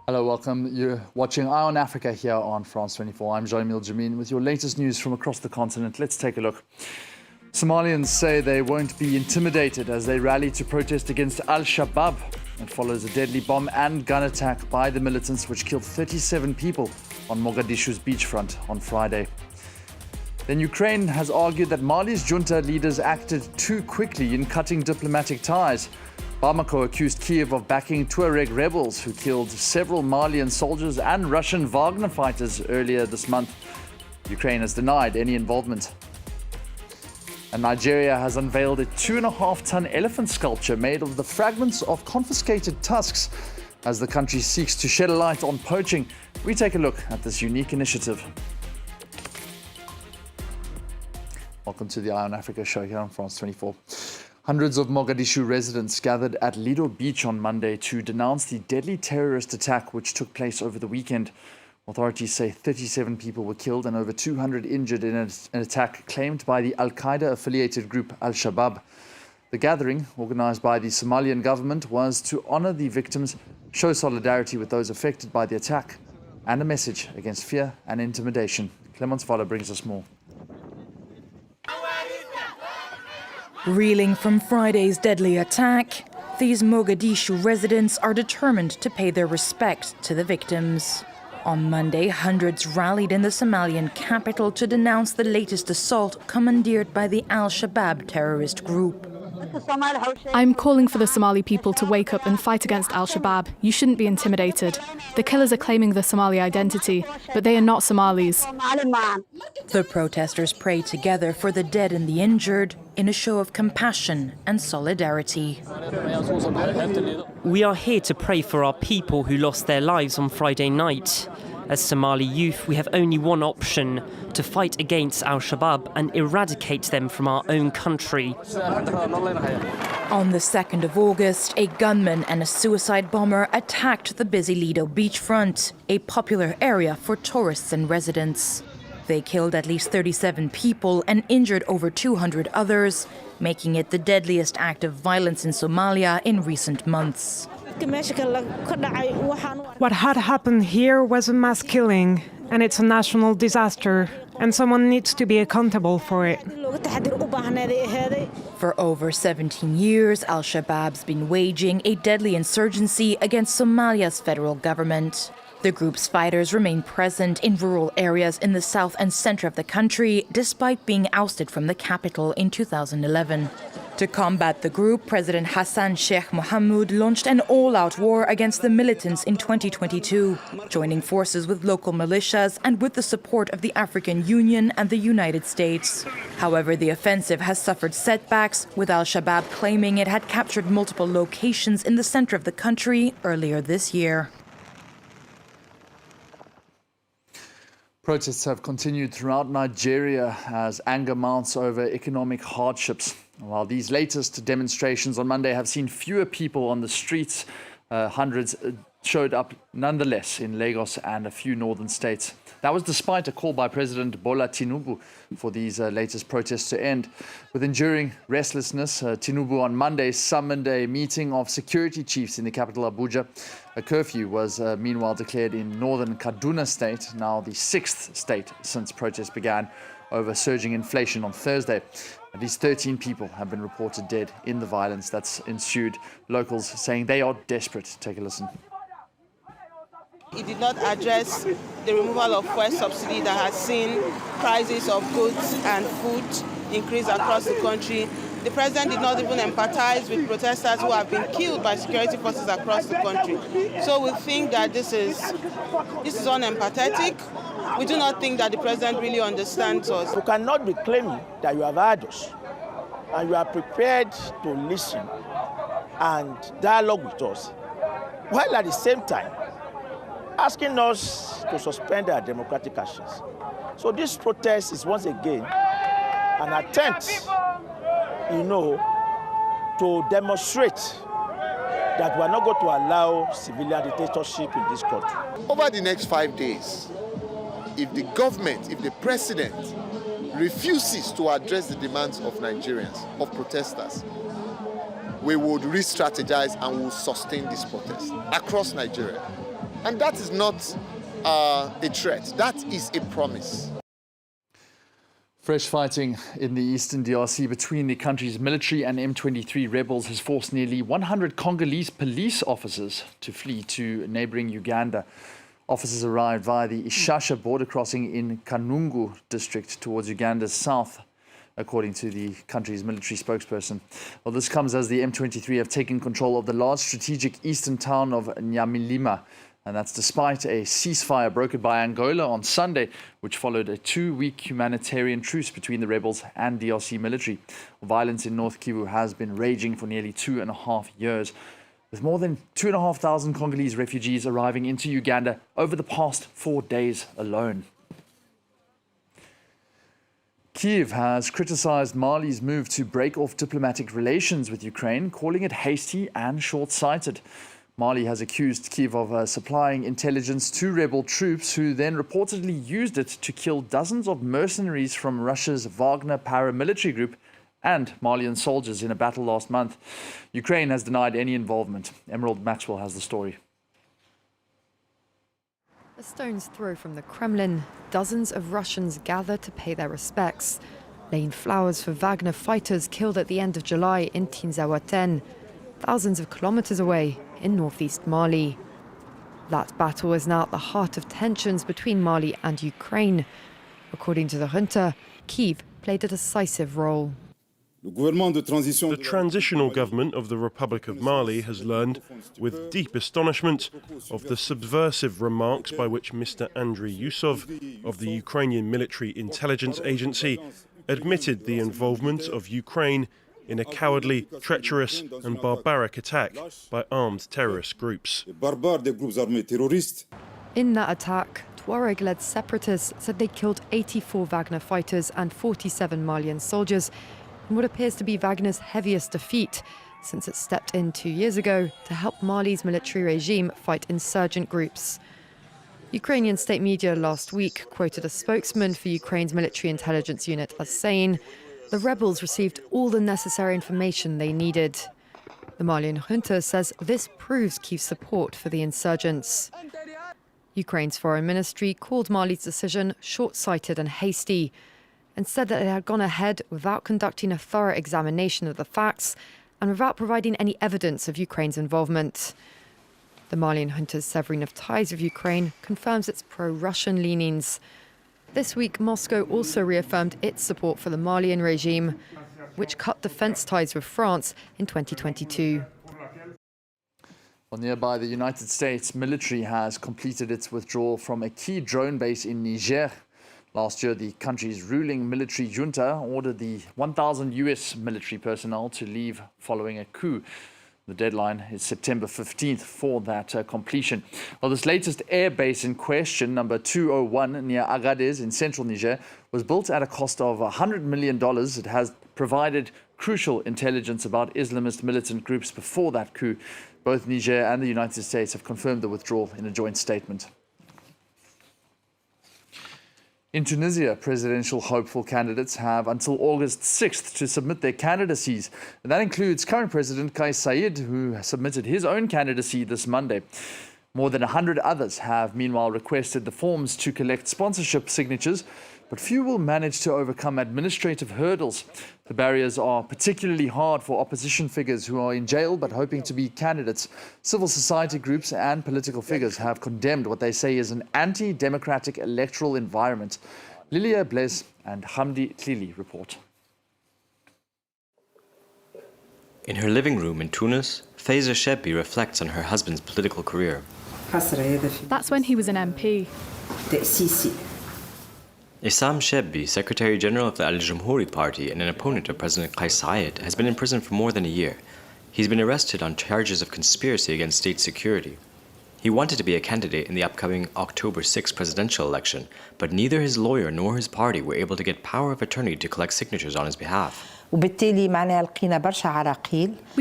Hello, welcome. You're watching Eye on Africa here on France 24. I'm Jean-Emile Jamin with your latest news from across the continent. Let's take a look. Somalians say they won't be intimidated as they rally to protest against Al-Shabaab. It follows a deadly bomb and gun attack by the militants which killed 37 people on Mogadishu's beachfront on Friday. Then Ukraine has argued that Mali's junta leaders acted too quickly in cutting diplomatic ties. Bamako accused Kiev of backing Tuareg rebels who killed several Malian soldiers and Russian Wagner fighters earlier this month. Ukraine has denied any involvement. And Nigeria has unveiled a 2.5-ton elephant sculpture made of the fragments of confiscated tusks as the country seeks to shed a light on poaching. We take a look at this unique initiative. Welcome to the Eye on Africa show here on France 24. Hundreds of Mogadishu residents gathered at Lido Beach on Monday to denounce the deadly terrorist attack which took place over the weekend. Authorities say 37 people were killed and over 200 injured in an attack claimed by the Al-Qaeda-affiliated group Al-Shabaab. The gathering, organized by the Somalian government, was to honor the victims, show solidarity with those affected by the attack, and a message against fear and intimidation. Clemence Voller brings us more. Reeling from Friday's deadly attack, these Mogadishu residents are determined to pay their respects to the victims. On Monday, hundreds rallied in the Somalian capital to denounce the latest assault commandeered by the Al-Shabaab terrorist group. I'm calling for the Somali people to wake up and fight against Al-Shabaab. You shouldn't be intimidated. The killers are claiming the Somali identity, but they are not Somalis. The protesters pray together for the dead and the injured in a show of compassion and solidarity. We are here to pray for our people who lost their lives on Friday night. As Somali youth, we have only one option: to fight against Al-Shabaab and eradicate them from our own country. On the 2nd of August, a gunman and a suicide bomber attacked the busy Lido beachfront, a popular area for tourists and residents. They killed at least 37 people and injured over 200 others, making it the deadliest act of violence in Somalia in recent months. What had happened here was a mass killing, and it's a national disaster, and someone needs to be accountable for it. For over 17 years, Al-Shabaab's been waging a deadly insurgency against Somalia's federal government. The group's fighters remain present in rural areas in the south and center of the country, despite being ousted from the capital in 2011. To combat the group, President Hassan Sheikh Mohamud launched an all-out war against the militants in 2022, joining forces with local militias and with the support of the African Union and the United States. However, the offensive has suffered setbacks, with Al-Shabaab claiming it had captured multiple locations in the center of the country earlier this year. Protests have continued throughout Nigeria as anger mounts over economic hardships. While these latest demonstrations on Monday have seen fewer people on the streets, hundreds showed up nonetheless in Lagos and a few northern states. That was despite a call by President Bola Tinubu for these latest protests to end. With enduring restlessness, Tinubu on Monday summoned a meeting of security chiefs in the capital Abuja. A curfew was meanwhile declared in northern Kaduna state, now the 6th state since protests began over surging inflation on Thursday. At least 13 people have been reported dead in the violence that's ensued. Locals saying they are desperate. Take a listen. It did not address the removal of fuel subsidy that has seen prices of goods and food increase across the country. The president did not even empathize with protesters who have been killed by security forces across the country. So we think that this is unempathetic. We do not think that the president really understands us. You cannot be claiming that you have heard us and you are prepared to listen and dialogue with us, while at the same time asking us to suspend our democratic actions. So this protest is once again an attempt, to demonstrate that we are not going to allow civilian dictatorship in this country. Over the next 5 days, if the government, if the president refuses to address the demands of Nigerians, of protesters, we would re-strategize and will sustain this protest across Nigeria. And that is not a threat, that is a promise. Fresh fighting in the Eastern DRC between the country's military and M23 rebels has forced nearly 100 Congolese police officers to flee to neighboring Uganda. Officers arrived via the Ishasha border crossing in Kanungu district towards Uganda's south, according to the country's military spokesperson. Well, this comes as the M23 have taken control of the large strategic eastern town of Nyamilima, and that's despite a ceasefire brokered by Angola on Sunday, which followed a 2-week humanitarian truce between the rebels and DRC military. Violence in North Kivu has been raging for nearly 2.5 years, with more than 2,500 Congolese refugees arriving into Uganda over the past 4 days alone. Kyiv has criticized Mali's move to break off diplomatic relations with Ukraine, calling it hasty and short-sighted. Mali has accused Kyiv of supplying intelligence to rebel troops who then reportedly used it to kill dozens of mercenaries from Russia's Wagner paramilitary group and Malian soldiers in a battle last month. Ukraine has denied any involvement. Emerald Maxwell has the story. A stone's throw from the Kremlin, dozens of Russians gather to pay their respects, laying flowers for Wagner fighters killed at the end of July in Tinzaouaten, thousands of kilometers away in northeast Mali. That battle is now at the heart of tensions between Mali and Ukraine. According to the junta, Kyiv played a decisive role. The transitional government of the Republic of Mali has learned, with deep astonishment, of the subversive remarks by which Mr. Andriy Yusov of the Ukrainian Military Intelligence Agency admitted the involvement of Ukraine in a cowardly, treacherous and barbaric attack by armed terrorist groups. In that attack, Tuareg-led separatists said they killed 84 Wagner fighters and 47 Malian soldiers in what appears to be Wagner's heaviest defeat since it stepped in 2 years ago to help Mali's military regime fight insurgent groups. Ukrainian state media last week quoted a spokesman for Ukraine's military intelligence unit as saying, "The rebels received all the necessary information they needed." The Malian junta says this proves Kyiv's support for the insurgents. Ukraine's foreign ministry called Mali's decision short-sighted and hasty and said that it had gone ahead without conducting a thorough examination of the facts and without providing any evidence of Ukraine's involvement. The Malian junta's severing of ties with Ukraine confirms its pro-Russian leanings. This week, Moscow also reaffirmed its support for the Malian regime, which cut defence ties with France in 2022. Well, nearby, the United States military has completed its withdrawal from a key drone base in Niger. Last year, the country's ruling military junta ordered the 1,000 US military personnel to leave following a coup. The deadline is September 15th for that completion. Well, this latest air base in question, number 201 near Agadez in central Niger, was built at a cost of $100 million. It has provided crucial intelligence about Islamist militant groups before that coup. Both Niger and the United States have confirmed the withdrawal in a joint statement. In Tunisia, presidential hopeful candidates have until August 6th to submit their candidacies. And that includes current President Kais Saied, who submitted his own candidacy this Monday. More than 100 others have meanwhile requested the forms to collect sponsorship signatures, but few will manage to overcome administrative hurdles. The barriers are particularly hard for opposition figures who are in jail but hoping to be candidates. Civil society groups and political figures have condemned what they say is an anti-democratic electoral environment. Lilia Blaise and Hamdi Tlili report. In her living room in Tunis, Faiza Shebbi reflects on her husband's political career. That's when he was an MP. Issam Shebbi, Secretary General of the Al-Jumhuri Party and an opponent of President Kais Saied, has been in prison for more than a year. He's been arrested on charges of conspiracy against state security. He wanted to be a candidate in the upcoming October 6 presidential election, but neither his lawyer nor his party were able to get power of attorney to collect signatures on his behalf. We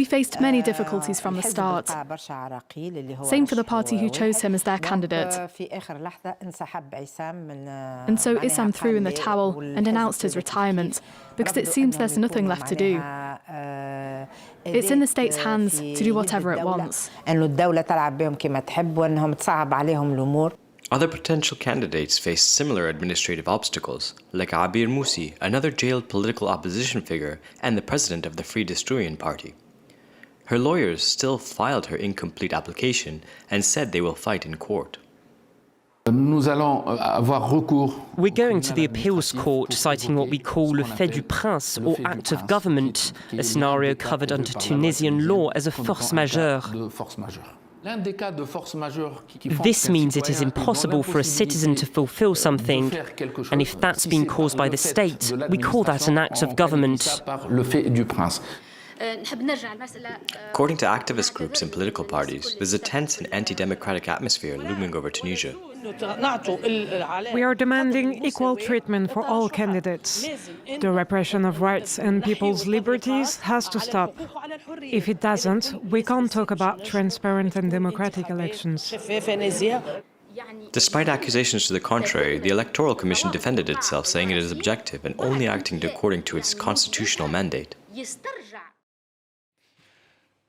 faced many difficulties from the start. Same for the party who chose him as their candidate. And so Issam threw in the towel and announced his retirement because it seems there's nothing left to do. It's in the state's hands to do whatever it wants. Other potential candidates face similar administrative obstacles, like Abir Musi, another jailed political opposition figure and the president of the Free Destruyan Party. Her lawyers still filed her incomplete application and said they will fight in court. We're going to the appeals court citing what we call le fait du prince, or act of government, a scenario covered under Tunisian law as a force majeure. This means it is impossible for a citizen to fulfill something, and if that's been caused by the state, we call that an act of government. According to activist groups and political parties, there's a tense and anti-democratic atmosphere looming over Tunisia. We are demanding equal treatment for all candidates. The repression of rights and people's liberties has to stop. If it doesn't, we can't talk about transparent and democratic elections. Despite accusations to the contrary, the Electoral Commission defended itself, saying it is objective and only acting according to its constitutional mandate.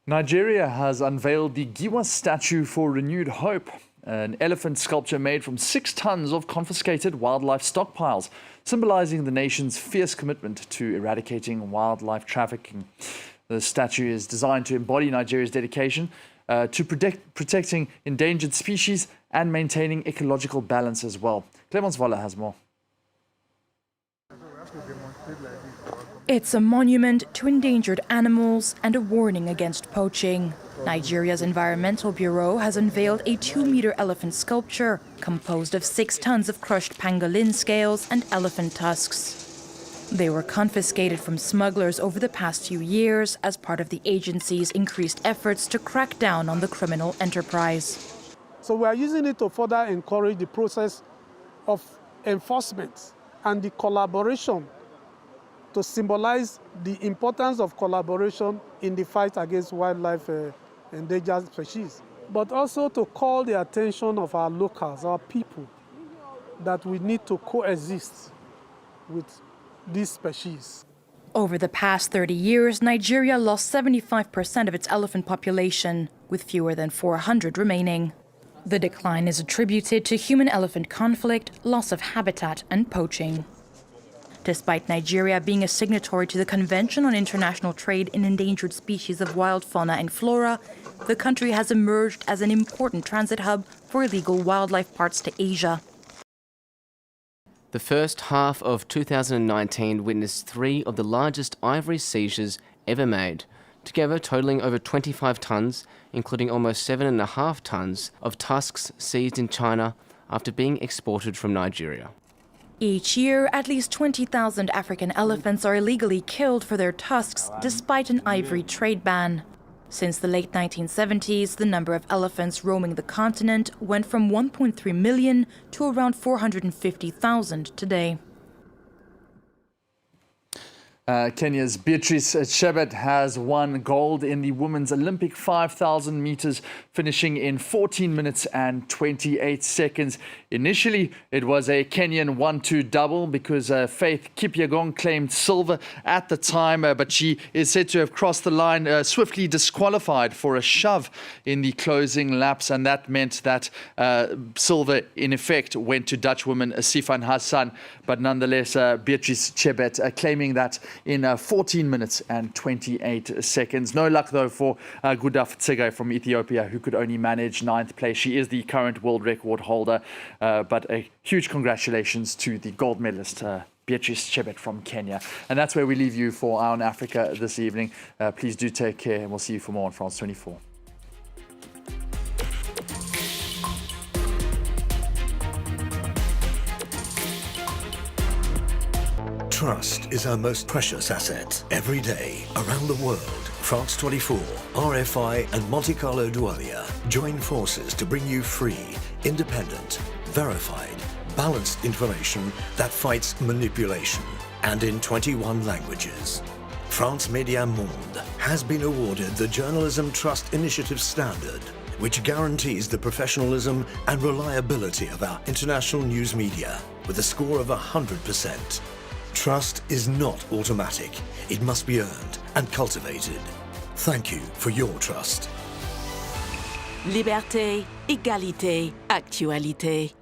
Nigeria has unveiled the Giwa statue for renewed hope, an elephant sculpture made from 6 tons of confiscated wildlife stockpiles, symbolizing the nation's fierce commitment to eradicating wildlife trafficking. The statue is designed to embody Nigeria's dedication to protecting endangered species and maintaining ecological balance as well. Clemence Voller has more. It's a monument to endangered animals and a warning against poaching. Nigeria's Environmental Bureau has unveiled a 2-meter elephant sculpture composed of 6 tons of crushed pangolin scales and elephant tusks. They were confiscated from smugglers over the past few years as part of the agency's increased efforts to crack down on the criminal enterprise. So we are using it to further encourage the process of enforcement and the collaboration, to symbolize the importance of collaboration in the fight against wildlife endangered species, but also to call the attention of our locals, our people, that we need to coexist with these species. Over the past 30 years, Nigeria lost 75% of its elephant population, with fewer than 400 remaining. The decline is attributed to human-elephant conflict, loss of habitat, and poaching. Despite Nigeria being a signatory to the Convention on International Trade in Endangered Species of Wild Fauna and Flora, the country has emerged as an important transit hub for illegal wildlife parts to Asia. The first half of 2019 witnessed 3 of the largest ivory seizures ever made, together totaling over 25 tons, including almost 7.5 tons of tusks seized in China after being exported from Nigeria. Each year, at least 20,000 African elephants are illegally killed for their tusks, despite an ivory trade ban. Since the late 1970s, the number of elephants roaming the continent went from 1.3 million to around 450,000 today. Kenya's Beatrice Chebet has won gold in the women's Olympic 5,000 meters, finishing in 14 minutes and 28 seconds. Initially, it was a Kenyan 1-2 double because Faith Kipyegon claimed silver at the time, but she is said to have crossed the line, swiftly disqualified for a shove in the closing laps, and that meant that silver, in effect, went to Dutch woman Sifan Hassan. But nonetheless, Beatrice Chebet claiming that in 14 minutes and 28 seconds. No luck, though, for Gudaf Tsegay from Ethiopia, who could only manage 9th place. She is the current world record holder, but a huge congratulations to the gold medalist, Beatrice Chebet from Kenya. And that's where we leave you for Eye on Africa this evening. Please do take care, and we'll see you for more on France 24. Trust is our most precious asset. Every day, around the world, France 24, RFI and Monte Carlo Doualier join forces to bring you free, independent, verified, balanced information that fights manipulation, and in 21 languages. France Média Monde has been awarded the Journalism Trust Initiative Standard, which guarantees the professionalism and reliability of our international news media with a score of 100%. Trust is not automatic. It must be earned and cultivated. Thank you for your trust. Liberté, égalité, actualité.